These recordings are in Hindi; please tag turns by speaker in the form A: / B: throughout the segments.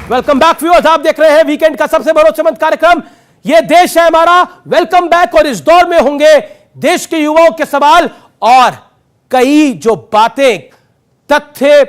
A: वेलकम बैक व्यूअर्स, आप देख रहे हैं वीकेंड का सबसे भरोसेमंद कार्यक्रम ये देश है हमारा। Welcome back. और इस दौर में होंगे देश के युवाओं के सवाल और कई जो बातें तथ्य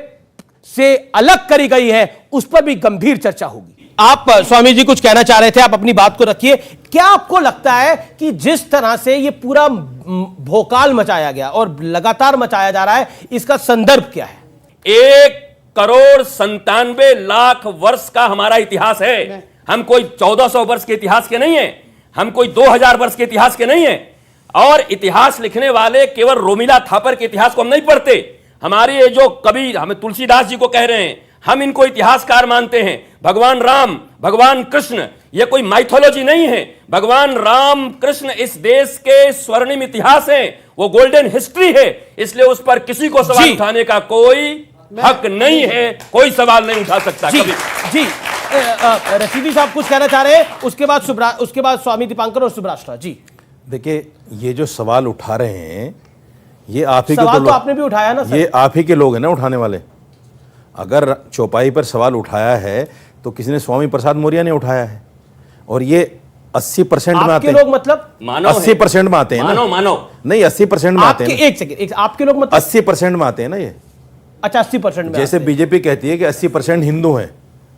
A: से अलग करी गई है उस पर भी गंभीर चर्चा होगी। आप स्वामी जी कुछ कहना चाह रहे थे, आप अपनी बात को रखिए। क्या आपको लगता है कि जिस तरह से ये पूरा भोकाल मचाया गया और लगातार मचाया जा रहा है, इसका संदर्भ क्या है?
B: 1,97,00,000 वर्ष का हमारा इतिहास है। हम कोई 1400 वर्ष के इतिहास के नहीं है, हम कोई 2000 वर्ष के इतिहास के नहीं है। और इतिहास लिखने वाले केवल रोमिला थापर के इतिहास को हम नहीं पढ़ते। हमारे ये जो कवि हमें तुलसीदास जी को कह रहे हैं, हम इनको इतिहासकार मानते हैं। भगवान राम, भगवान कृष्ण, ये कोई माइथोलॉजी नहीं है। भगवान राम कृष्ण इस देश के स्वर्णिम इतिहास हैं, वो गोल्डन हिस्ट्री है। इसलिए उस पर किसी को सवाल उठाने का कोई हक नहीं है, कोई सवाल नहीं उठा सकता।
A: जी जी रशीदी साहब कुछ कहना चाह रहे हैं, उसके बाद स्वामी दीपांकर और सुब्राष्ट्रा जी।
C: देखिए, ये जो सवाल उठा रहे हैं ये आप ही के
A: तो आपने भी उठाया ना सर?
C: ये आप ही के लोग हैं ना उठाने वाले। अगर चौपाई पर सवाल उठाया है तो किसी ने स्वामी प्रसाद मौर्य ने उठाया है। और ये 80% में आते हैं।
A: लोग मतलब
C: 80% में आते हैं।
B: मानो
C: नहीं, 80% में आते हैं।
A: एक सेकंड, आपके लोग मतलब
C: 80% में आते हैं ना ये।
A: अच्छा, 80% में।
C: जैसे बीजेपी कहती है कि 80% हिंदू हैं,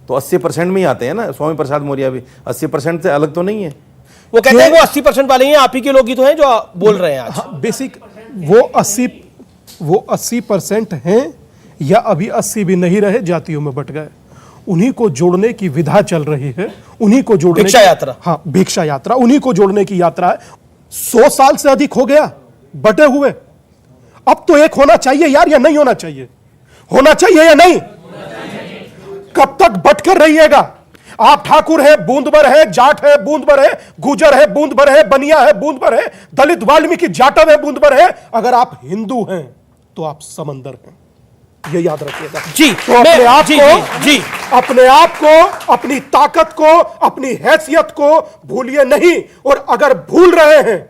C: तो 80% में ही आते हैं ना। स्वामी प्रसाद मौर्य भी 80% से अलग तो नहीं है।
A: वो कहते हैं वो 80% वाले ही हैं, आप ही के लोग ही तो हैं जो बोल रहे हैं आज।
D: बेसिक वो 80% हैं या अभी 80 भी नहीं रहे, जातियों में बट गए। उन्हीं को जोड़ने की विधा चल रही है, उन्हीं को जोड़ने
A: भिक्षा यात्रा।
D: हाँ, भिक्षा यात्रा, उन्हीं को जोड़ने की यात्रा है। 100 साल से अधिक हो गया बटे हुए। अब तो एक होना चाहिए यार, या नहीं होना चाहिए? होना चाहिए या नहीं? कब तक बटकर रहिएगा? आप ठाकुर है, बूंद भर है, जाट है, बूंद भर है, गुजर है, बूंद भर है, बनिया है, बूंद भर है, दलित वाल्मीकि जाटव है, बूंद भर है। अगर आप हिंदू हैं तो आप समंदर हैं, ये याद रखिएगा
A: जी।
D: तो अपने आप को, अपनी ताकत को, अपनी हैसियत को भूलिए नहीं। और अगर भूल रहे हैं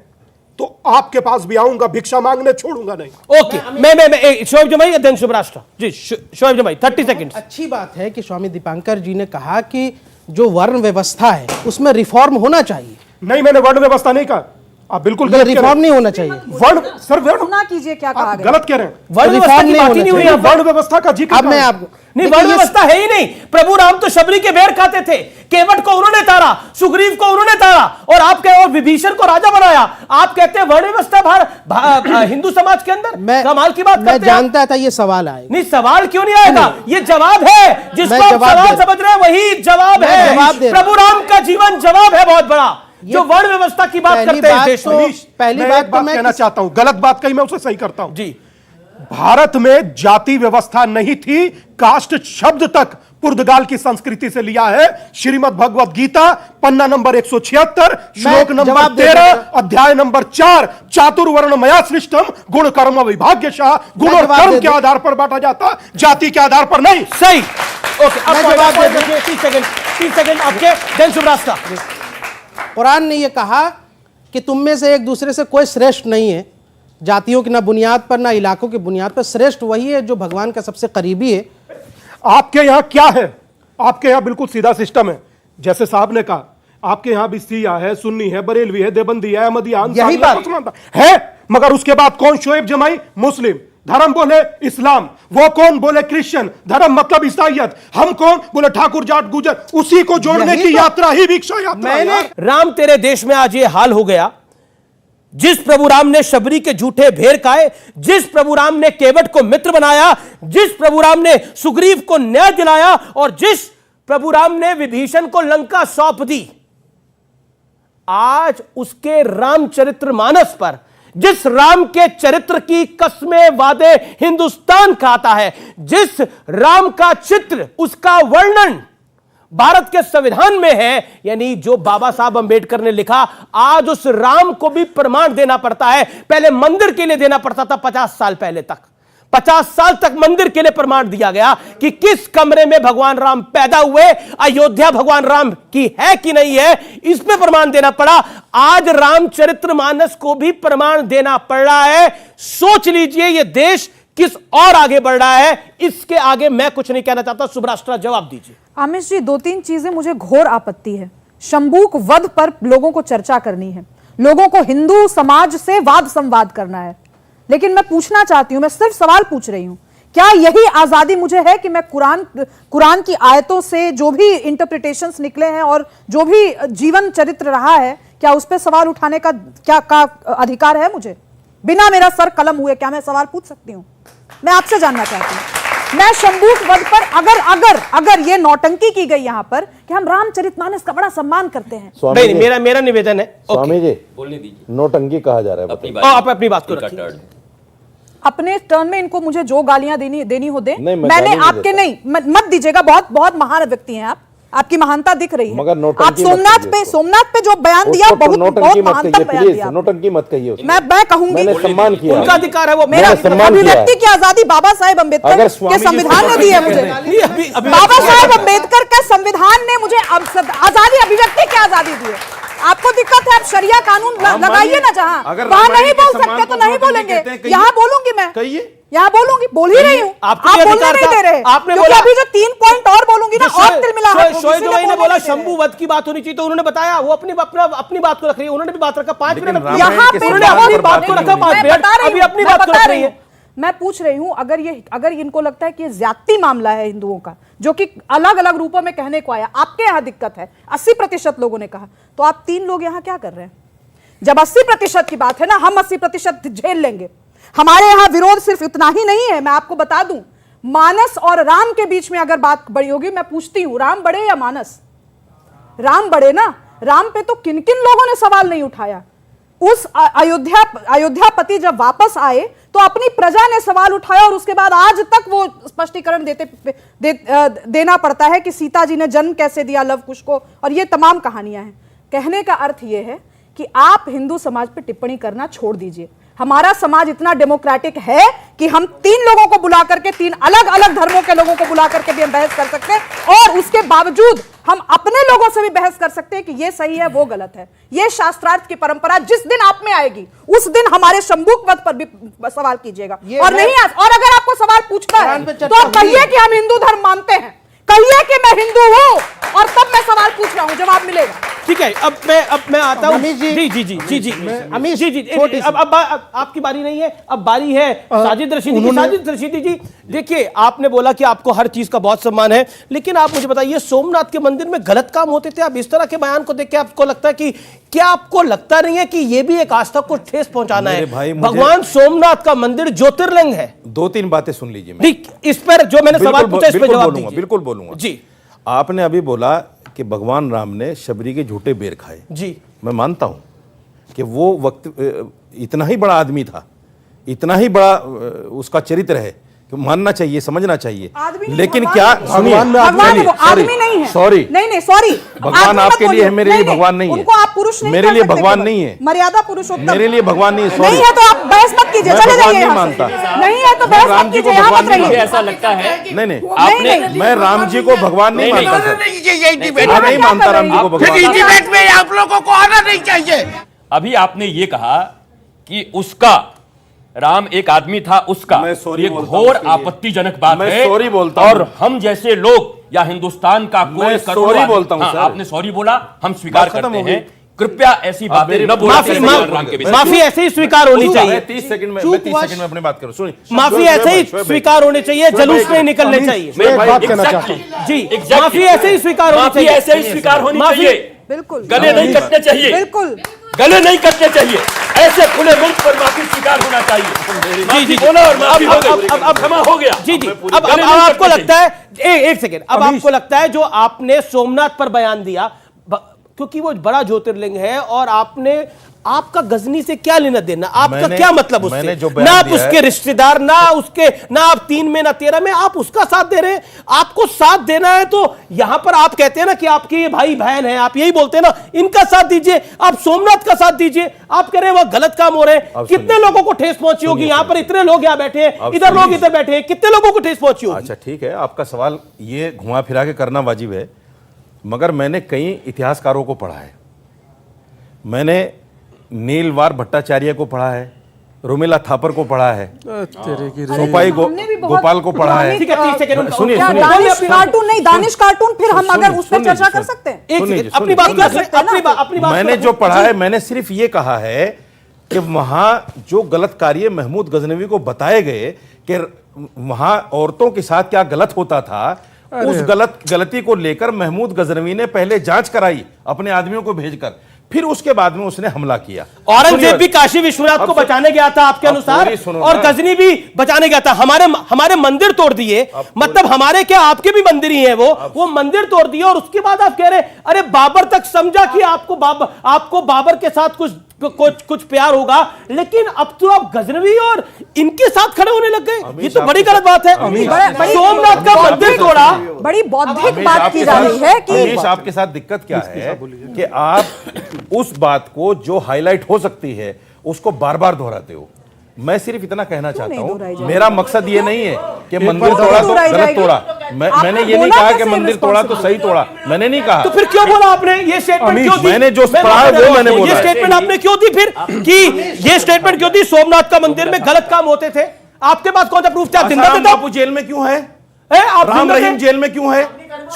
D: तो आपके पास भी आऊंगा, भिक्षा मांगने छोड़ूंगा नहीं।
A: ओके, मैं शोएब जमाई देन सुब्राष्ट्रा जी। शोएब जमाई 30 सेकंड।
E: अच्छी बात है कि स्वामी दीपांकर जी ने कहा कि जो वर्ण व्यवस्था है उसमें रिफॉर्म होना चाहिए।
D: नहीं, मैंने वर्ण व्यवस्था नहीं कहा। आप बिल्कुल गलत
E: रिफॉर्म नहीं होना चाहिए।
D: वर्ण सर, वर्ण
F: ना कीजिए, क्या कहा गया?
D: गलत कह रहे हैं।
A: वर्ण व्यवस्था की बात ही नहीं हुई।
D: वर्ण व्यवस्था का जिक्र
E: अब मैं आपको
A: नहीं, वर्ण व्यवस्था है ही नहीं। प्रभु राम तो शबरी के बेर खाते थे, केवट को उन्होंने तारा, सुग्रीव को उन्होंने तारा, और आप कहे और विभीषण को राजा बनाया। आप कहते हैं वर्ण व्यवस्था हिंदू समाज के अंदर? कमाल की बात करते हैं।
E: मैं जानता था ये सवाल आएगा।
A: नहीं, सवाल क्यों नहीं आएगा? ये जवाब है जिसको आप सवाल समझ रहे हैं, वही जवाब है। प्रभु राम का जीवन जवाब है बहुत बड़ा, जो वर्ण व्यवस्था की बात करते हैं देश में।
D: पहली बात तो मैं कहना चाहता हूं, गलत बात कही, मैं उसे सही करता हूं
A: जी।
D: भारत में जाति व्यवस्था नहीं थी। कास्ट शब्द तक पुर्तगाल की संस्कृति से लिया है। श्रीमद् भगवत गीता पन्ना नंबर 176 श्लोक नंबर 13 अध्याय नंबर 4 चातुर्वर्ण मया सृष्टम गुण कर्म विभाग्यशः। गुण और कर्म के आधार पर बांटा जाता, जाति के आधार पर नहीं।
A: सही। ओके, अब जवाब दे दीजिए। 30 सेकंड आपके, देन सुब्राष्ट्रा।
E: कुरान ने यह कहा कि तुम में से एक दूसरे से कोई श्रेष्ठ नहीं है, जातियों की ना बुनियाद पर ना इलाकों की बुनियाद पर। श्रेष्ठ वही है जो भगवान का सबसे करीबी है।
D: आपके यहाँ क्या है? आपके यहाँ बिल्कुल सीधा सिस्टम है। जैसे साहब ने कहा, आपके यहाँ भी शिया है, सुन्नी है, बरेलवी है, देवबंदी है, अहमदिया
E: यही बात
D: है। मगर उसके बाद कौन? शोएब जमाई मुस्लिम धर्म बोले इस्लाम, वो कौन बोले क्रिश्चियन धर्म मतलब ईसाइयत, हम कौन बोले ठाकुर जाट गुजर। उसी को जोड़ने की यात्रा ही भिक्षा यात्रा है।
A: राम तेरे देश में आज ये हाल हो गया। जिस प्रभु राम ने शबरी के झूठे भेड़ खाए, जिस प्रभु राम ने केवट को मित्र बनाया, जिस प्रभु राम ने सुग्रीव को न्याय दिलाया, और जिस प्रभु राम ने विभीषण को लंका सौंप दी, आज उसके रामचरितमानस पर, जिस राम के चरित्र की कस्में वादे हिंदुस्तान खाता है, जिस राम का चित्र, उसका वर्णन भारत के संविधान में है, यानी जो बाबा साहब अंबेडकर ने लिखा, आज उस राम को भी प्रमाण देना पड़ता है। पहले मंदिर के लिए देना पड़ता था 50 साल पहले तक। 50 साल तक मंदिर के लिए प्रमाण दिया गया कि किस कमरे में भगवान राम पैदा हुए, अयोध्या भगवान राम की है कि नहीं है, इस पे प्रमाण देना पड़ा। आज रामचरितमानस को भी प्रमाण देना पड़ रहा है। सोच लीजिए ये देश किस और आगे बढ़ रहा है, इसके आगे मैं कुछ नहीं कहना चाहता। सुभ्राष्ट्रा जवाब दीजिए।
F: आमिष जी, 2-3 चीजें मुझे घोर आपत्ति है। शंबूक वध पर लोगों को चर्चा करनी है, लोगों को हिंदू समाज से वाद संवाद करना है, लेकिन मैं पूछना चाहती हूं, मैं सिर्फ सवाल पूछ रही हूं, क्या यही आजादी मुझे है कि मैं कुरान की आयतों से जो भी इंटरप्रिटेशंस निकले हैं और जो भी जीवन चरित्र रहा है, क्या उस पर सवाल उठाने का अधिकार है मुझे? बिना मेरा सर कलम हुए क्या मैं सवाल पूछ सकती हूं? मैं आपसे जानना चाहती हूं। मैं शंबूक वध पर अगर ये नौटंकी की गई यहां पर कि हम रामचरितमानस का बड़ा सम्मान करते हैं,
A: नहीं, मेरा निवेदन है।
C: स्वामी जी,
B: बोलने दीजिए,
C: नोटंकी कहा जा रहा है,
B: अपनी
A: आप अपनी बात को रखिए।
F: अपने टर्न में इनको मुझे जो गालियां देनी हो दे,
C: नहीं, मैं
F: मैंने
C: गाली नहीं
F: आपके
C: देता।
F: नहीं मत दीजिएगा। बहुत बहुत महान व्यक्ति हैं आप, आपकी महानता दिख रही है।
C: मगर
F: आप
C: नौटंकी मत कहिए
F: सोमनाथ पे जो बयान दिया, बहुत
C: नोटंकी मत
F: महानतम
C: कहिए,
F: बयान
C: प्लीज
F: दिया।
C: नोटंकी मत कहिए उसको।
F: मैं कहूंगी,
C: मैंने सम्मान किया,
A: उनका अधिकार है, वो
F: मेरा
C: मैंने सम्मान किया
F: अभिव्यक्ति की आजादी बाबा साहेब अम्बेडकर
C: अगर
F: के
C: स्वामी जी
F: संविधान ने दी है मुझे। बाबा साहेब अम्बेडकर के संविधान ने मुझे आजादी, अभिव्यक्ति की आजादी दी है। आपको दिक्कत है, आप शरिया कानून लगाइए ना, जहां
C: अगर
F: वहां
C: रामायण
F: नहीं
C: के
F: बोल
C: सम्मान
F: सकते तो
C: को
F: नहीं
C: नोटंकी
F: बोलेंगे,
C: कहते हैं, कहिए।
F: यहाँ बोलूंगी मैं,
C: कहिए।
F: यहाँ बोलूंगी, बोल ही रही हूँ।
A: आपको
F: आप
A: ये
F: बोलने
A: अधिकार
F: नहीं
A: था।
F: दे रहे,
A: आपने
F: क्योंकि
A: बोला-
F: अभी जो 3 पॉइंट और बोलूंगी ना, और तिलमिलाहट होगी,
A: शोएब
F: इसीलिए
A: भाई ने
F: बोलने
A: बोला
F: नहीं दे रहे।
A: शंभू वध की बात होनी चाहिए, तो उन्होंने बताया वो अपनी बात को रख रही है। उन्होंने भी बात रखा 5
C: लेकिन
A: मिनट
C: रामायण
F: यहाँ
C: के
F: पे
A: उन्होंने
C: सम्मान
A: अपनी
C: पर
A: बात को
C: नहीं
A: रखा
C: होनी
A: 5
F: मैं
A: मिनट,
F: बता रही
A: अभी
F: हूँ,
A: अपनी
F: मैं
A: बात को
F: बता
A: रख
F: रही
A: रही
F: हूँ।
A: है।
F: मैं पूछ रही हूं, अगर इनको लगता है कि ये ज्यादती मामला है हिंदुओं का, जो कि अलग अलग रूपों में कहने को आया, आपके यहां दिक्कत है, 80% लोगों ने कहा, तो आप 3 लोग यहां क्या कर रहे हैं? जब 80% की बात है ना, हम 80% झेल लेंगे। हमारे यहां विरोध सिर्फ इतना ही नहीं है, मैं आपको बता दूं, मानस और राम के बीच में अगर बात बड़ी होगी, मैं पूछती हूं, राम बड़े या मानस? राम बड़े ना। राम पे तो किन किन लोगों ने सवाल नहीं उठाया। उस अयोध्यापति जब वापस आए तो अपनी प्रजा ने सवाल उठाया, और उसके बाद आज तक वो स्पष्टीकरण देना पड़ता है कि सीता जी ने जन्म कैसे दिया लव कुश को, और ये तमाम कहानियां हैं। कहने का अर्थ ये है कि आप हिंदू समाज पे टिप्पणी करना छोड़ दीजिए। हमारा समाज इतना डेमोक्रेटिक है कि हम 3 लोगों को बुला करके, 3 अलग अलग धर्मों के लोगों को बुला करके भी हम बहस कर सकते हैं, और उसके बावजूद हम अपने लोगों से भी बहस कर सकते हैं कि ये सही है, वो गलत है। ये शास्त्रार्थ की परंपरा जिस दिन आप में आएगी, उस दिन हमारे शंबूक वध पर भी सवाल कीजिएगा। और नहीं, और अगर आपको सवाल पूछना है तो आप कहिए कि हम हिंदू धर्म मानते हैं, कहिए कि मैं हिंदू हूं, और तब मैं सवाल पूछ रहा हूं, जवाब मिलेगा।
A: ठीक है, अब मैं आता हूं।
E: अमीश जी, अमीश,
A: जी, अब आपकी बारी नहीं है, अब बारी है साजिद रशीदी की। साजिद रशीदी जी, देखिए, आपने बोला कि आपको हर चीज का बहुत सम्मान है, लेकिन आप मुझे बताइए, सोमनाथ के मंदिर में गलत काम होते थे? अब इस तरह के बयान को देख के आपको लगता है कि, क्या आपको लगता नहीं है कि यह भी एक आस्था को ठेस पहुंचाना है? भगवान सोमनाथ का मंदिर ज्योतिर्लिंग है।
C: 2-3 बातें सुन लीजिए।
A: ठीक, इस पर जो मैंने सवाल पूछा, इस पर जवाब दीजिए।
C: बिल्कुल बोलूंगा
A: जी।
C: आपने अभी बोला कि भगवान राम ने शबरी के झूठे बेर खाए।
A: जी,
C: मैं मानता हूं कि वो वक्त इतना ही बड़ा आदमी था, इतना ही बड़ा उसका चरित्र है कि मानना चाहिए, समझना चाहिए। लेकिन क्या सुनिए,
F: आदमी नहीं है।
C: सॉरी,
F: नहीं, सॉरी,
C: भगवान आपके लिए है, मेरे लिए भगवान नहीं है।
F: उनको आप पुरुष नहीं
C: मेरे
F: कर
C: लिए
F: सकते
C: भगवान
F: केवल।
C: नहीं है।
F: मर्यादा पुरुषोत्तम
C: मेरे लिए भगवान नहीं है।
F: नहीं है तो आप बहस मत कीजिए,
C: मैं
F: चले
C: भगवान
F: जाइए
C: नहीं
F: यहाँ से।
C: मानता।
F: नहीं है तो बहस
C: राम
F: मत
C: जी को
F: कीजिए, यहाँ
C: भगवान
F: मत
C: नहीं
F: रहिए।
B: ऐसा लगता है
C: नहीं,
F: नहीं।
C: मैं राम जी को भगवान नहीं मानता सर। मैं नहीं मानता राम जी को भगवान।
G: डिबेट में आप लोगों को आना नहीं चाहिए।
B: अभी आपने ये कहा कि उसका, राम एक आदमी था उसका,
C: मैं सॉरी
B: ये
C: बोलता हूं
B: घोर
C: उसके लिए।
B: आपत्तिजनक बात
C: मैं
B: है।
C: सॉरी बोलता
B: और
C: हूं।
B: हम जैसे लोग या हिंदुस्तान का कोई
C: मैं
B: करोड़ों
C: सॉरी
B: आदमी-
C: बोलता हूं
B: हाँ,
C: सर।
B: आपने सॉरी बोला, हम स्वीकार
C: बात खत्म
B: करते
C: हो गई।
B: हैं। कृपया ऐसी बातें
C: मेरी
B: न बोला
A: माफी
B: करें भगवान राम के विषय में।
A: माफी ऐसे ही स्वीकार होनी चाहिए।
C: 30 सेकंड में, मैं 30 सेकंड में अपनी बात करूं। सुनिए,
A: माफी ऐसे ही स्वीकार होनी चाहिए, जुलूस नहीं निकलने चाहिए।
C: मैं एक बात
D: कहना चाहता हूं।
A: जी,
B: Exactly.
A: माफी ऐसे ही स्वीकार होनी
B: माफी
A: चाहिए।
B: ऐसे ही स्वीकार होनी
A: माफी-
B: चाहिए।
F: बिल्कुल,
B: गले नहीं कटने चाहिए,
F: बिल्कुल।
B: गले नहीं कटने चाहिए। ऐसे खुले मंच पर माफी स्वीकार होना चाहिए। माफी बोला और माफी हो गई, अब क्षमा हो गया।
A: जी,
B: गले
A: अब
B: नहीं
A: आपको
B: कटने
A: लगता है, एक सेकेंड, अब आपको लगता है जो आपने सोमनाथ पर बयान दिया, क्योंकि वो बड़ा ज्योतिर्लिंग है, और आपका गजनी से क्या लेना देना, आपका क्या मतलब उससे? ना आप उसके रिश्तेदार, ना आप 3 में ना 13 में, आप उसका साथ दे रहे हैं। आपको साथ देना है तो यहां पर आप कहते हैं ना कि आपके ये भाई बहन है, आप यही बोलते हैं ना, इनका साथ दीजिए, आप सोमनाथ का साथ दीजिए। आप कह रहे हैं वह गलत काम हो रहे हैं। कितने लोगों को ठेस पहुंची होगी? यहां पर इतने लोग यहां बैठे हैं, इधर लोग इधर बैठे हैं, कितने लोगों को ठेस पहुंची होगी?
C: अच्छा ठीक है, आपका सवाल ये घुमा फिरा के करना वाजिब है, मगर मैंने कई इतिहासकारों को पढ़ा है। मैंने नीलवार भट्टाचार्य को पढ़ा है, रोमिला थापर को पढ़ा है, सोपाई
F: हमने भी बहुत
C: गोपाल को पढ़ा है।
A: ठीक है, 30 सेकंड
C: सुनिए
F: क्या
C: सुनिए
F: दानिश कार्टून नहीं, दानिश कार्टून, फिर हम अगर उस पर
C: सुनिए,
F: चर्चा कर
C: सुनिए।
F: सकते हैं।
A: एक
C: सुनिए,
A: सेकंड, अपनी
C: सुनिए,
A: बात कर
C: सुनिए।
A: सकते हैं, अपनी बात
C: मैंने जो पढ़ा है, मैंने सिर्फ ये कहा है कि वहां जो गलत कार्य महमूद गजनवी को बताए गए कि वहां औरतों के साथ क्या गलत होता था, उस गलती को लेकर महमूद गजनवी ने पहले जांच कराई अपने आदमियों को भेजकर, फिर उसके बाद में उसने हमला किया।
A: औरंगजेब भी काशी विश्वनाथ को
C: अब
A: बचाने गया था आपके
C: अब
A: अनुसार,
C: पूरी सुनो
A: और
C: ना।
A: गजनी भी बचाने गया था। हमारे मंदिर तोड़ दिए, मतलब हमारे क्या आपके भी मंदिर ही हैं वो मंदिर तोड़ दिए, और उसके बाद आप कह रहे अरे बाबर तक समझा कि आपको बाबर के साथ कुछ प्यार होगा, लेकिन अब तो आप गजनवी और इनके साथ खड़े होने लग गए। ये तो बड़ी गलत बात है। सोमनाथ का मंदिर तोड़ा,
F: बड़ी बौद्धिक
C: अमीश
F: बात
C: आपके
F: की जा रही है
C: साथ-
F: कि
C: अमीश आपके साथ दिक्कत क्या है कि आप उस बात को जो हाईलाइट हो सकती है उसको बार बार दोहराते हो। मैं सिर्फ इतना कहना चाहता
F: नहीं दोहराई
C: हूँ,
F: जाएगी?
C: मेरा मकसद ये नहीं है कि मंदिर
F: क्यों
C: तोड़ा तो
F: दोहराई
C: गलत
F: जाएगी?
C: तोड़ा,
F: आपने
C: मैंने ये नहीं
F: बोला
C: कहा कि
F: कैसे
C: मंदिर तोड़ा तो सही तोड़ा, मैंने नहीं कहा।
A: तो फिर क्यों बोला आपने ये स्टेटमेंट? क्यों दी?
C: मैंने जो
A: मैं
C: पढ़ा है वो मैंने बोला
A: ये
C: है।
A: स्टेटमेंट आपने क्यों दी फिर, कि ये स्टेटमेंट क्यों दी? सोमनाथ का मंदिर में गलत काम होते थे, आपके पास कौन सा प्रूफ था? जिंदा
C: आसाराम
A: थे
C: बापू जेल में क्यों है?
A: आप
C: राम
A: जिंदा थे?
C: रहीम जेल में क्यों है?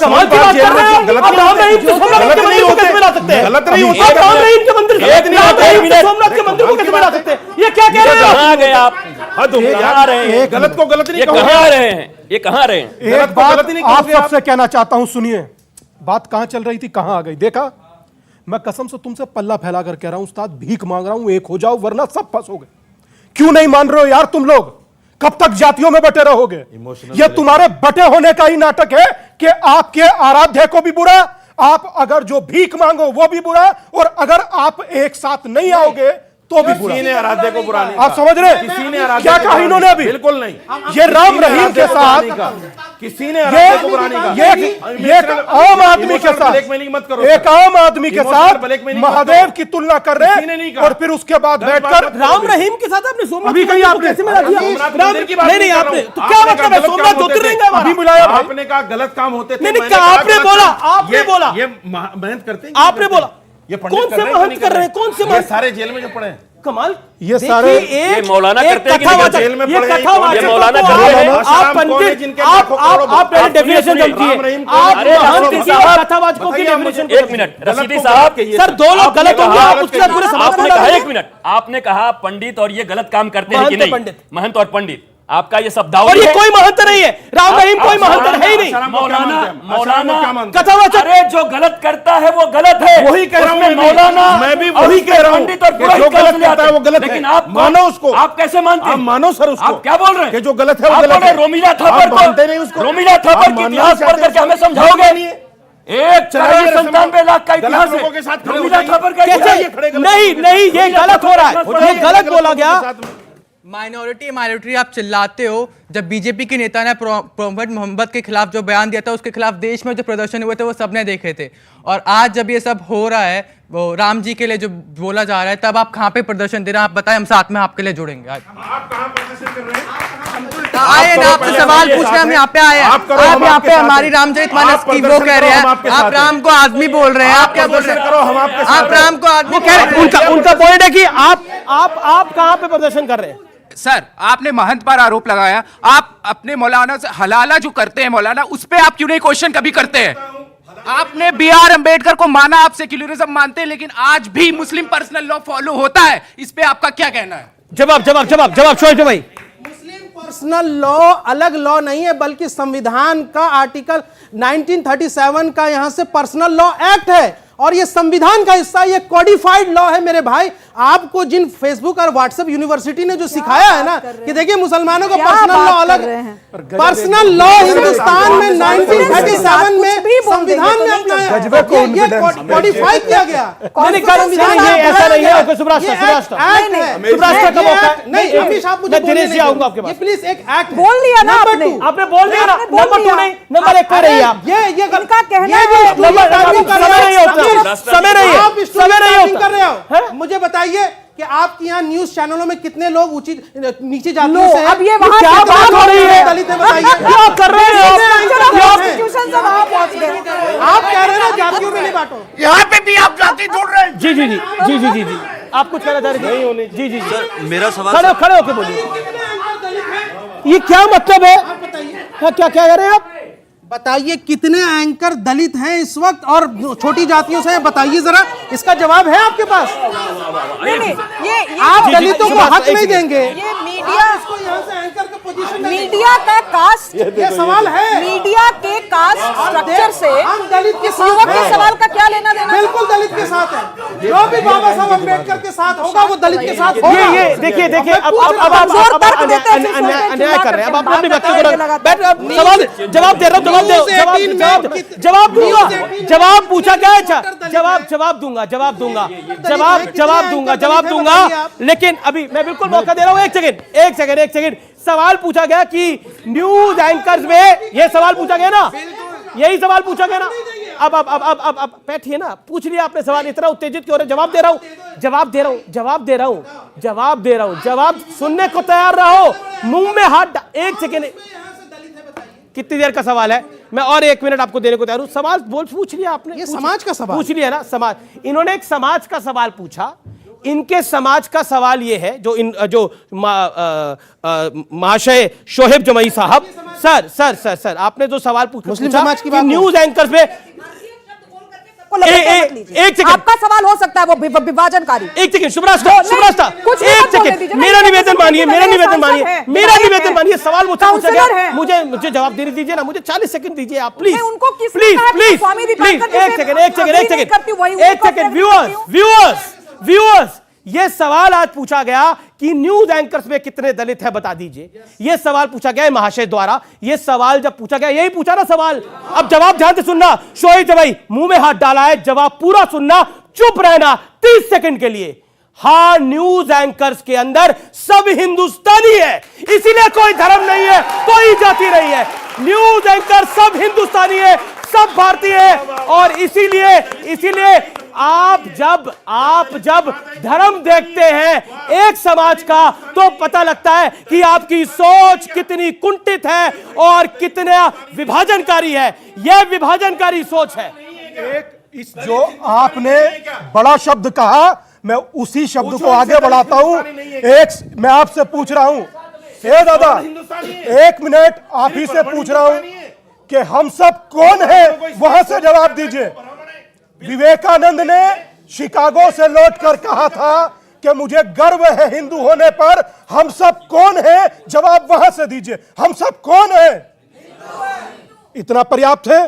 A: कमाल की बात कर रहे हैं।
C: गलत
A: आप राम रहीम से सोमनाथ के
C: नहीं
A: मंदिर को
C: होते,
A: कैसे मिला सकते हैं?
C: गलत नहीं होते।
A: आप राम रहीम के मंदिर
B: एक मिनट,
A: राम रहीम
B: एक
A: से
B: मिनट।
A: सोमनाथ के मंदिर को कैसे मिला सकते हैं? ये क्या कह रहे हैं आप?
B: कहाँ गए आप?
C: हद हो गई
B: कहाँ
C: यार।
B: रहे हैं?
C: गलत को गलत नहीं
B: ये
C: कहोगे
B: कहाँ
C: आप।
B: रहे हैं? ये कहाँ रहे हैं?
C: गलत
D: एक
C: को
D: बात
C: गलत ही नहीं
D: आप
C: कहोगे आप।
D: सबसे कहना चाहता हूं, सुनिए। बात कहां चल रही थी, कहां आ गई, देखा? मैं कसम से तुमसे पल्ला फैला कर कह रहा हूं, उस्ताद भीख मांग रहा हूं, एक हो जाओ वरना सब फंसोगे। क्यों नहीं मान रहे हो यार तुम लोग? कब तक जातियों में बटे रहोगे? ये तुम्हारे बटे होने का ही नाटक है कि आपके आराध्य को भी बुरा, आप अगर जो भीख मांगो वो भी बुरा, और अगर आप एक साथ नहीं आओगे तो भी बुरा।
C: किसी ने आराध्य को बुरा नहीं
D: आप समझ रहे हैं?
C: किसी ने आराध्य
D: क्या
C: को
D: कहा
C: बुरा
D: इन्होंने
C: नहीं
D: अभी?
C: कहा। बिल्कुल नहीं।
D: ये राम
C: किसी ने
D: रहीम के
C: आराध्य को बुरा
D: साथ
C: नहीं कहा। किसी ने आराध्य को बुरा नहीं कहा।
D: ये एक आम आदमी के साथ,
C: ब्लैकमेलिंग मत करो।
D: एक आम आदमी के
C: इमोशनल
D: साथ
C: ब्लैकमेलिंग मत करो।
D: महादेव की तुलना कर रहे
C: किसी ने नहीं
D: हैं,
C: कहा।
D: और फिर उसके बाद
C: गलत
D: बैठकर
C: बात मत
A: राम रहीम के साथ आपने सोमनाथ
D: अभी
A: के
D: कहीं
A: मंदिर को
D: आपने-
A: कैसे मिला दिया?
C: सोमनाथ
A: राम-
C: मंदिर की बात
A: नहीं नहीं
C: कर रहा
A: आपने
C: हूं।
A: तो क्या
C: आपने
A: मतलब
C: कहा
A: है?
C: गलत
A: सोमनाथ
C: काम होते
A: ज्योतिर्लिंग
C: थे।
A: है हमारा।
D: अभी बुलाया भाई।
C: आपने कहा गलत काम होते थे।
A: नहीं, नहीं,
C: मैंने
A: कहा
C: कहा
A: आपने
C: गलत
A: बोला,
C: काम होते थे।
A: आपने बोला।
C: ये मेहनत करते हैं।
A: आपने बोला।
C: ये पंडित
A: कौन
C: कर
A: से
C: रहे हैं कि
A: महंत
C: नहीं
A: कर रहे हैं? कौन से
C: ये
A: महंत?
C: सारे जेल में जो पड़े हैं।
A: कमाल।
D: ये
A: देखिए,
D: सारे-
B: ये मौलाना करते हैं कि नहीं
A: कथावाचक-
C: जेल में
A: ये
C: पड़े हैं?
A: कथावाचक
B: ये मौलाना
A: को
B: करते हैं?
A: आप
C: आसाराम कौन है
A: पंडित,
C: जिनके
A: आप
C: लाखों करोड़ों
A: पहले
C: आप
A: डेफिनेशन
C: सुनिए,
A: समझिए।
C: राम रहीम को
A: आप
C: अरे
A: महंत
C: राम
A: किसी
C: रहीम
A: और कथावाचकों की
C: बताइए
A: डेफिनेशन
C: मुझे।
A: को
B: एक मिनट,
C: गलत
B: रशीदी
C: को
B: साहब।
C: गलत कहिए।
A: सर, दो लोग
C: आपने
A: गलत होंगे,
C: कहा
A: आप
C: गलत
A: उसके साथ पूरे
C: कहिए।
A: समाज
B: आपने
A: को
B: कहा
A: डालिए।
B: एक मिनट, आपने कहा पंडित और ये गलत काम करते हैं
A: महंत
B: कि
A: और
B: नहीं?
A: पंडित।
B: महंत और पंडित, आपका ये
A: और
B: शब्दावली
A: ये
B: है।
A: कोई महंत नहीं है, राम रहीम कोई महंत है ही नहीं।
B: मौलाना
C: मौलाना
A: कथावाचक
B: अरे जो गलत करता है वो गलत है।
C: वही कह रहा हूं
B: उसमें
C: मैं भी।
B: मौलाना
C: मैं भी
B: और
C: वही कह रहा हूं
B: पंडित और
C: कि
B: पुरोहित
C: जो
B: कैसे
C: गलत
B: ले
C: करता है
B: आते
C: वो गलत
B: लेकिन
C: है।
B: आप
C: मानो उसको।
B: आप कैसे मानते हैं?
C: आप मानो सर उसको।
B: आप क्या बोल रहे हैं?
C: कि जो गलत है वो
B: आप
C: गलत
B: बोले
C: है।
B: रोमिला थापर
C: आप मानते नहीं उसको।
B: रोमिला थापर
C: आप
B: की
C: मानना
B: इतिहास
C: चाहते
B: पढ़ करके
C: हैं।
B: हमें समझाओगे?
C: नहीं है।
B: एक
C: चलाइए
B: करोड़ 97 लाख का
C: गलत
B: इतिहास
C: लोगों
B: है।
C: के साथ खड़े हो
B: रोमिला
C: जाइए।
B: थापर का
C: कैसे?
B: इतिहास-
C: ये खड़े गलत
A: नहीं
C: लोगों के
A: नहीं,
C: साथ।
A: ये गलत हो रहा है, ये गलत बोला गया।
H: माइनॉरिटी आप चिल्लाते हो। जब बीजेपी के नेता ने प्रोफेट मोहम्मद के खिलाफ जो बयान दिया था, उसके खिलाफ देश में जो प्रदर्शन हुए थे वो सबने देखे थे। और आज जब ये सब हो रहा है, वो राम जी के लिए जो बोला जा रहा है, तब आप कहाँ पे प्रदर्शन दे रहे हैं? आप बताएं, हम साथ में आपके लिए जुड़ेंगे। आज
C: आप कहां प्रदर्शन कर रहे हैं?
H: आए ना, आपसे सवाल पूछ रहे हैं, हम यहाँ पे आए हैं।
C: आप करो,
H: आप
C: हम
H: यहाँ
C: आपके
H: पे
C: साथ
H: हमारी
C: हैं।
H: रामचरितमानस
C: आप
H: की वो
C: प्रदर्शन
H: कह रहे
C: करो,
H: हैं,
C: हम आपके
H: आप
C: साथ हैं।
H: राम को आदमी बोल रहे हैं। आप क्या बोल रहे
C: प्रदर्शन करो, हम आपके
H: हैं?
C: साथ
H: आप
C: हैं।
H: राम को आदमी
A: वो कह रहे हैं, उनका पॉइंट है कि आप कहां पे प्रदर्शन कर रहे हैं?
G: सर, आपने महंत पर आरोप लगाया, आप अपने मौलाना से हलाला जो करते हैं मौलाना, उस पे आप क्यों नहीं क्वेश्चन कभी करते हैं? आपने बी.आर. अम्बेडकर को माना, आप सेक्युलरिज्म मानते हैं, लेकिन आज भी मुस्लिम पर्सनल लॉ फॉलो होता है। इस पे आपका क्या कहना है?
A: जवाब शोएब भाई।
E: मुस्लिम पर्सनल लॉ अलग लॉ नहीं है, बल्कि संविधान का आर्टिकल 1937 का यहां से पर्सनल लॉ एक्ट है, और ये संविधान का हिस्सा, ये कोडिफाइड लॉ है मेरे भाई। आपको जिन फेसबुक और व्हाट्सएप यूनिवर्सिटी ने जो सिखाया है ना कि देखिए मुसलमानों का पर्सनल लॉ अलग, पर्सनल लॉ हिंदुस्तान में 1937 में संविधान में अपनाया, ये कोडिफाई किया गया।
A: ऐसा नहीं है। सुब्रास्टा का मौका है।
E: नहीं, अमीश आप मुझे
A: दिनेश जी आऊंगा आपके पास।
E: प्लीज एक एक्ट
F: बोल लिया ना आपने।
A: आपने बोल दिया ना, नंबर 2 नहीं, नंबर 1 पे रही आप।
E: ये
F: इनका कहना
E: ये
F: है
E: जो
A: नंबर
E: टाइपिंग कर रहे
A: समय नहीं होता,
E: हो,
A: समय नहीं है,
E: आप
A: समय
E: स्टूडेंट
A: नहीं
E: टाइपिंग
A: होता।
E: कर रहे हो।
A: हैं?
E: मुझे बताइए कि आपके यहाँ न्यूज चैनलों में कितने लोग उचित नीचे जातियों
F: लो,
E: से हैं?
F: अब ये वहाँ
E: क्या
F: से
E: बात हो रही है? दलित है, बताइए
A: क्या कर रहे हैं आप?
F: कॉन्स्टिट्यूशन से वहां पहुंच गए।
E: आप कह रहे हैं ना जातियों में नहीं बांटो।
G: यहाँ पे भी आप जाति जोड़ रहे हैं।
A: जी। आप कुछ कहना चाह रहे थे? जी जी
I: सर मेरा सवाल
A: खड़े होके बोलिए। ये क्या मतलब है? क्या कह रहे हैं आप?
E: बताइए कितने एंकर दलित हैं इस वक्त और छोटी जातियों से, बताइए जरा, इसका जवाब है आपके पास?
F: नहीं, ये
E: आप दलितों को हक नहीं देंगे?
F: ये मीडिया
E: इसको यहाँ से एंकर का पोजीशन नहीं
F: मीडिया का कास्ट,
E: ये सवाल है।
F: मीडिया के कास्ट स्ट्रक्चर से
E: हम दलित के साथ
F: युवक के
E: हैं।
F: सवाल का क्या लेना देना?
E: बिल्कुल दलित के साथ है। जो भी बाबा साहब अम्बेडकर के साथ होगा वो दलित के साथ होगा।
A: ये देखिए अब
F: कमजोर तर्क देते हैं, फिर सोचते हैं
A: अन्याय कर रहे हैं। अब आप अपने व्यक्ति को
F: लगातार
A: सवाल जवाब दे रहा हूँ, जवाब दूंगा, जवाब पूछा क्या है? जवाब दूंगा, लेकिन अभी मैं बिल्कुल मौका दे रहा हूं। एक सेकंड। सवाल पूछा गया कि न्यूज एंकर्स में, ये सवाल पूछा गया ना, यही सवाल पूछा गया ना। अब बैठिए ना, पूछ लिया आपने सवाल, इतना उत्तेजित क्यों हो रहे? जवाब दे रहा हूं, जवाब सुनने को तैयार रहो, मुंह में हाथ एक सेकेंड। कितनी देर का सवाल है? मैं और 1 मिनट आपको देने को तैयार हूं। सवाल पूछ लिया आपने,
E: ये समाज का सवाल
A: पूछ लिया ना। समाज, इन्होंने एक समाज का सवाल पूछा। इनके समाज का सवाल ये है, जो महाशय शोहेब जमई साहब, सर आपने जो सवाल
E: मुस्लिम समाज की बात
A: न्यूज एंकर्स में एक सेकंड,
F: आपका सवाल हो सकता है वो विभाजनकारी।
A: एक सेकंड, शुभराष्ट्र, एक सेकंड, मेरा निवेदन मानिए, सवाल मुझसे पूछा गया, मुझे जवाब देने दीजिए ना, मुझे 40 सेकंड दीजिए आप, प्लीज एक सेकंड। व्यूअर्स, ये सवाल आज पूछा गया कि न्यूज एंकर्स में कितने दलित हैं बता दीजिए। ये सवाल पूछा गया है महाशय द्वारा। ये सवाल जब पूछा गया, यही पूछा ना सवाल। अब जवाब ध्यान से सुनना। शोएब भाई मुंह में हाथ डाला है, जवाब पूरा सुनना, चुप रहना 30 सेकंड के लिए। हाँ, न्यूज एंकर्स के अंदर सब हिंदुस्तानी है, इसीलिए कोई धर्म नहीं है, कोई जाति नहीं है। न्यूज एंकर सब हिंदुस्तानी है, सब भारतीय है, और इसीलिए आप जब धर्म देखते हैं एक समाज का, तो पता लगता है कि आपकी सोच कितनी कुंठित है और कितना विभाजनकारी है। यह विभाजनकारी सोच है।
D: इस जो आपने बड़ा शब्द कहा, मैं उसी शब्द को आगे बढ़ाता हूं। मैं आपसे पूछ रहा हूं, दादा 1 मिनट आप ही से पूछ रहा हूं कि हम सब कौन है, वहां से जवाब दीजिए। विवेकानंद ने शिकागो से लौटकर कहा था कि मुझे गर्व है हिंदू होने पर। हम सब कौन है, जवाब वहां से दीजिए। हम सब कौन है? इतना पर्याप्त है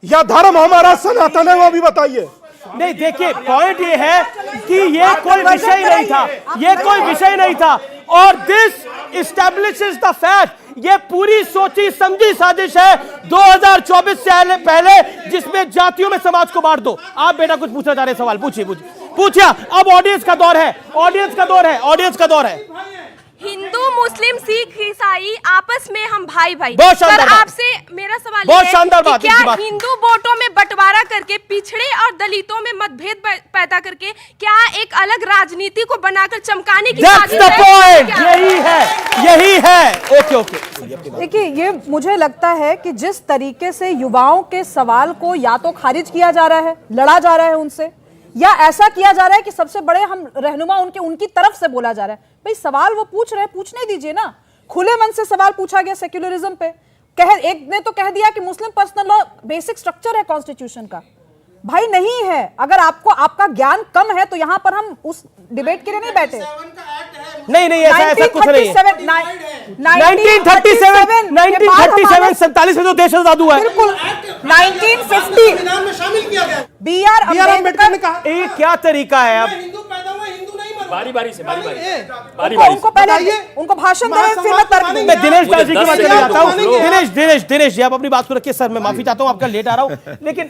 D: या धर्म हमारा सनातन है, वो भी बताइए।
A: नहीं, देखिए पॉइंट ये है कि ये कोई विषय नहीं था, और दिस एस्टैब्लिशेस द फैक्ट, ये पूरी सोची समझी साजिश है 2024 से पहले, जिसमें जातियों में समाज को बांट दो। आप बेटा कुछ पूछना चाह रहे, सवाल पूछिए। अब ऑडियंस का दौर है।
J: हिंदू, मुस्लिम, सिख, ईसाई आपस में हम भाई।
A: बहुत शानदार
J: सर,
A: बात।
J: आपसे मेरा सवाल
A: बहुत
J: है
A: शानदार
J: कि
A: बात,
J: क्या
A: इनकी बात।
J: हिंदू वोटों में बंटवारा करके पिछड़े और दलितों में मतभेद पैदा करके क्या एक अलग राजनीति को बनाकर चमकाने की
A: That's
J: साजिश
A: the
J: है?
A: point,
J: क्या?
A: यही है। ओके।
F: देखिए, ये मुझे लगता है कि जिस तरीके से युवाओं के सवाल को या तो खारिज किया जा रहा है, लड़ा जा रहा है उनसे, या ऐसा किया जा रहा है कि सबसे बड़े हम रहनुमा उनकी तरफ से बोला जा रहा है। भाई सवाल वो पूछ रहे हैं, पूछने दीजिए ना। खुले मन से सवाल पूछा गया सेक्युलरिज्म पे। एक ने तो कह दिया कि मुस्लिम पर्सनल लॉ बेसिक स्ट्रक्चर है कॉन्स्टिट्यूशन का। भाई नहीं है। अगर आपका ज्ञान कम है तो यहां पर हम उस डिबेट के लिए नहीं बैठे।
A: नहीं, ऐसा कुछ नहीं है। 1937 47 में तो देश आजाद हुआ है।
F: बिल्कुल 1950
E: में शामिल किया गया।
F: बी आर अम्बेडकर ने कहा।
A: ये क्या तरीका है? अब
E: हिंदू पैदा हुआ, हिंदू नहीं बना।
B: बारी से
F: उनको पहले उनको भाषण दे, फिर मैं तर्क दूंगा।
A: मैं दिनेश दास जी की बात करना चाहता हूं। दिनेश जी, आप अपनी बात को रखिए। सर, मैं माफी चाहता हूं, आपका लेट आ रहा हूं, लेकिन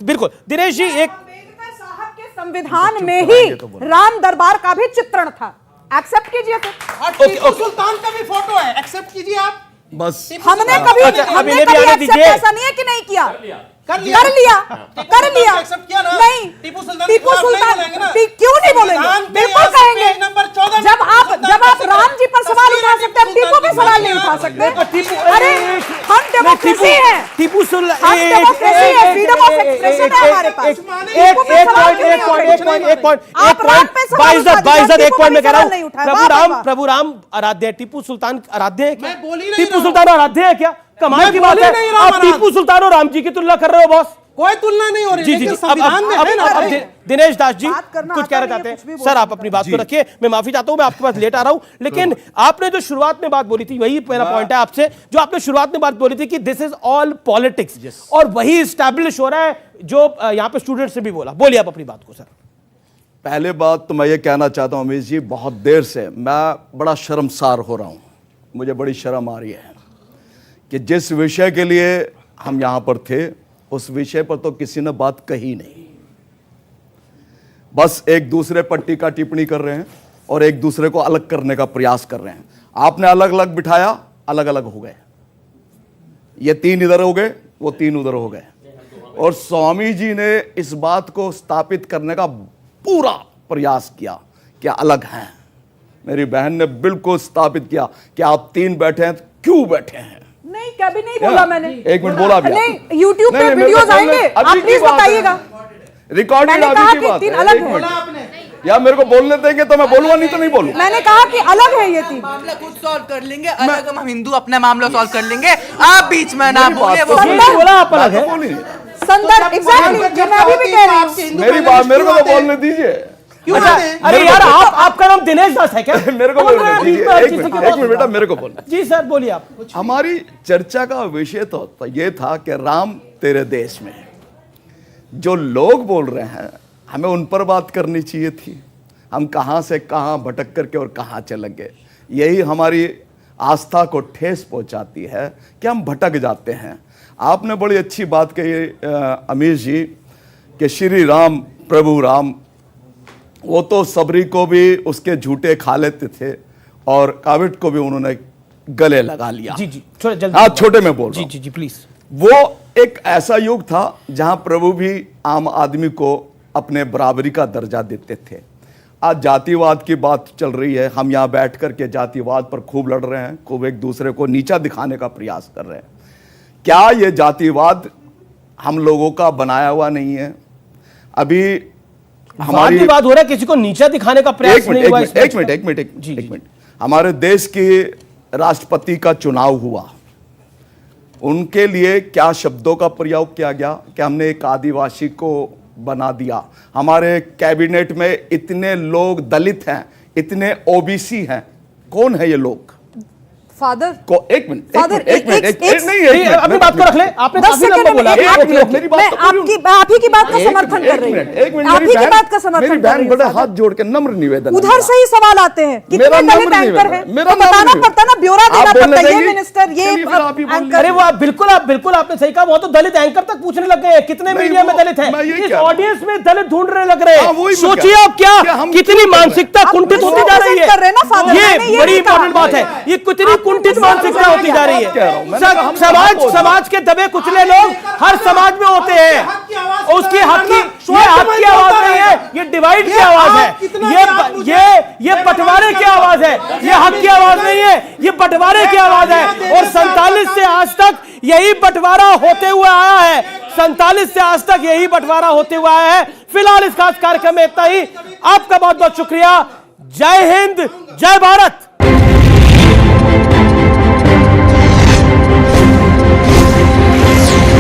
A: बिल्कुल दिनेश जी, एक
F: साहब के संविधान में ही राम दरबार का भी चित्रण था। एक्सेप्ट कीजिए
E: टीपू सुल्तान का भी फोटो है, एक्सेप्ट कीजिए आप।
I: बस
F: हमने कभी
A: अच्छा,
F: हमने
A: इन्हें भी
F: कभी
A: आने
F: accept
A: दीजिए।
F: ऐसा नहीं है कि नहीं किया। किया?
E: कर लिया। एक्सेप्ट किया ना?
F: नहीं,
E: टीपू सुल्तान
F: टीपू
E: के खिलाफ नहीं
F: सुल्तान
E: बोलेंगे ना?
F: क्यों नहीं बोलेंगे?
E: संविधान के
F: बिल्कुल
E: आसपास
F: कहेंगे।
E: पेज नंबर 14
F: जब आप राम जी पर सवाल उठा सकते हैं, टीपू पे सवाल नहीं उठा सकते। अरे हम डेमोक्रेसी है,
A: टीपू
F: हम डेमोक्रेसी है, फ्रीडम ऑफ एक्सप्रेशन है हमारे पास।
A: एक पॉइंट में कह रहा हूं, प्रभु राम आराध्य है, टीपू सुल्तान आराध्य है क्या?
E: मैं बोल ही नहीं
A: टीपू
E: रहा।
A: सुल्तान आराध्य है क्या? कमाल की बात
E: बोल ही नहीं
A: है,
E: रहा
A: आप
E: महाराज।
A: टीपू सुल्तान और राम जी की तुलना कर रहे हो बॉस।
E: कोई तुलना नहीं हो रही,
A: जी जी
E: लेकिन
A: जी,
E: संविधान में है ना
A: अब
E: भाई।
A: दिनेश दास जी
F: बात करना
A: कुछ
F: आता
A: कहना
F: नहीं है,
A: चाहते
F: कुछ भी
A: हैं
F: बोल
A: सर? आप
F: सकते
A: अपनी बात को रखिए, मैं माफी चाहता हूं, मैं आपके पास लेट आ रहा हूं, लेकिन आपने जो शुरुआत में बात बोली थी, वही मेरा पॉइंट है आपसे, जो आपने शुरुआत में बात बोली थी कि दिस इज ऑल पॉलिटिक्स, और वही स्टैब्लिश हो रहा है जो यहां पे स्टूडेंट से भी बोला। बोलिए आप अपनी बात को सर।
I: पहले बात तो मैं ये कहना चाहता हूं अमीश जी, बहुत देर से मैं बड़ा शर्मसार हो रहा हूं, मुझे बड़ी शर्म आ रही है कि जिस विषय के लिए हम यहां पर थे उस विषय पर तो किसी ने बात कही नहीं, बस एक दूसरे पर टीका टिप्पणी कर रहे हैं और एक दूसरे को अलग करने का प्रयास कर रहे हैं। आपने अलग अलग बिठाया, अलग अलग हो गए, ये तीन इधर हो गए, वो तीन उधर हो गए, और स्वामी जी ने इस बात को स्थापित करने का पूरा प्रयास किया कि अलग हैं। मेरी बहन ने बिल्कुल स्थापित किया कि आप तीन बैठे हैं, क्यों बैठे हैं?
F: नहीं, कभी नहीं बोला मैंने।
I: एक मिनट बोला अभी
F: नहीं,
I: आपने।
F: YouTube पे
I: मेरे को
F: वीडियोस
I: बोलने-
F: आएंगे,
I: अभी
F: आप
I: की
F: प्लीज
I: बात है।
F: बताइएगा।
I: रिकॉर्डिंग
F: मैंने
I: अभी
F: कहा
I: की
F: कि
I: बात
F: तीन
I: है,
F: अलग
I: एक
F: हैं।
I: मिनट। या मेरे को बोलने देंगे तो मैं बोलूंगा, नहीं तो नहीं बोलूंगा।
F: मैंने कहा कि अलग है ये तीन।
H: मामला खुद सॉल्व कर लेंगे, अलग हम हिंदू अपना मामला सॉल्व कर लेंगे, आप बीच में ना
I: मेरी
H: बोले।
I: बात
H: वो
I: तो
F: सुंदर
I: सुनिए।
A: बोला आप अलग
I: मैं
A: है।
I: तो बोली नहीं।
F: संदर्भ एग्जैक्टली जो मैं अभी भी कह रही हूँ।
I: मेरी बात मेरे को तो बोलने दीजिए।
A: अच्छा, अरे यार आपका नाम दिनेश दास है क्या?
I: मेरे को बोलने दीजिए, एक मिनट बेटा, मेरे को बोलना।
A: जी सर बोलिए आप।
I: हमारी चर्चा का विषय तो ये था कि राम तेरे देश में, जो लोग बोल रहे हैं हमें उन पर बात करनी चाहिए थी। हम कहां से कहां भटक करके और कहां चले गए, यही हमारी आस्था को ठेस पहुंचाती है कि हम भटक जाते हैं। आपने बड़ी अच्छी बात कही अमीर जी कि श्री राम प्रभु राम, वो तो सबरी को भी उसके झूठे खा लेते थे और काबिट को भी उन्होंने गले लगा लिया।
A: जी जी छोटे जल्दी।
I: हाँ, छोटे में बोल रहा
A: जी
I: हूं।
A: जी जी प्लीज।
I: वो एक ऐसा युग था जहां प्रभु भी आम आदमी को अपने बराबरी का दर्जा देते थे। आज जातिवाद की बात चल रही है, हम यहाँ बैठ कर के जातिवाद पर खूब लड़ रहे हैं, खूब एक दूसरे को नीचा दिखाने का प्रयास कर रहे हैं। क्या ये जातिवाद हम लोगों का बनाया हुआ नहीं है? अभी हमारी
A: बात हो रहा है, किसी को नीचा दिखाने का प्रयास नहीं हुआ इसमें।
I: एक मिनट। हमारे देश के राष्ट्रपति का चुनाव हुआ, उनके लिए क्या शब्दों का प्रयोग किया गया कि हमने एक आदिवासी को बना दिया। हमारे कैबिनेट में इतने लोग दलित हैं, इतने ओबीसी हैं, कौन है ये लोग?
F: फादर
I: को एक मिनट
F: नहीं,
A: अपनी बात को रख ले। आपने
F: 10
A: काफी लंबा
F: सेकंड
A: बोला।
F: में
I: मेरी बात
F: मैं
I: तो पूरी
F: आप ही की बात का समर्थन कर रही हूँ। आप ही की बात का समर्थन
I: मेरी
F: कर
I: बहन
F: रही
I: बड़े
F: हूँ।
I: हाथ जोड़ के नम्र निवेदन,
F: उधर से ही सवाल आते हैं, कितने
I: मेरा
F: दलित
I: नम्र
F: एंकर
I: निवेदन
F: हैं,
I: है, मेरा
F: तो बताना
I: नम्र
F: पड़ता ना, ब्यौरा देना
I: आप बोलने
F: पड़ता, ये
I: देंगी?
F: मिनिस्टर, ये
I: चलिए फिर आप ही बोल
F: एंकर।
A: अरे वो आप बिल्कुल आपने सही कहा, वो तो दलित एंकर तक पूछने लग गए हैं कितने
I: नहीं,
A: मीडिया में
I: वो-
A: दलित
I: मैं ये
A: है, इस
I: कह रहा हूं।
A: ऑडियंस में दलित ढूंढने लग रहे
I: हाँ,
A: हैं।
I: वही मैं
A: सोचिए
I: कह रहा
A: आप क्या
I: कि हम
A: कितनी
I: क्यों कर रहे हैं?
A: मानसिकता
F: आप
A: कुंठित होती जा रही
F: represent कर रहे हैं ना, father,
A: है।
F: मैंने
A: ये
F: ये
A: बड़ी
F: नहीं कहा।
A: इंपॉर्टेंट बात है, ये कितनी कुंठित मानसिकता होती जा रही
I: कह रहा हूं, मैंने कहा हम
A: समाज के दबे कुचले लोग हर समाज में होते हैं, उसकी हक की आवाज नहीं है, ये डिवाइड की आवाज है, ये बंटवारे की आवाज है, ये हक की आवाज नहीं है, ये बंटवारे की आवाज है। और 47 से आज तक यही बंटवारा होते हुए आया है, 47 से आज तक यही बंटवारा होते हुए आया है। फिलहाल इस खास कार्यक्रम में इतना ही। आपका बहुत बहुत शुक्रिया। जय हिंद, जय भारत।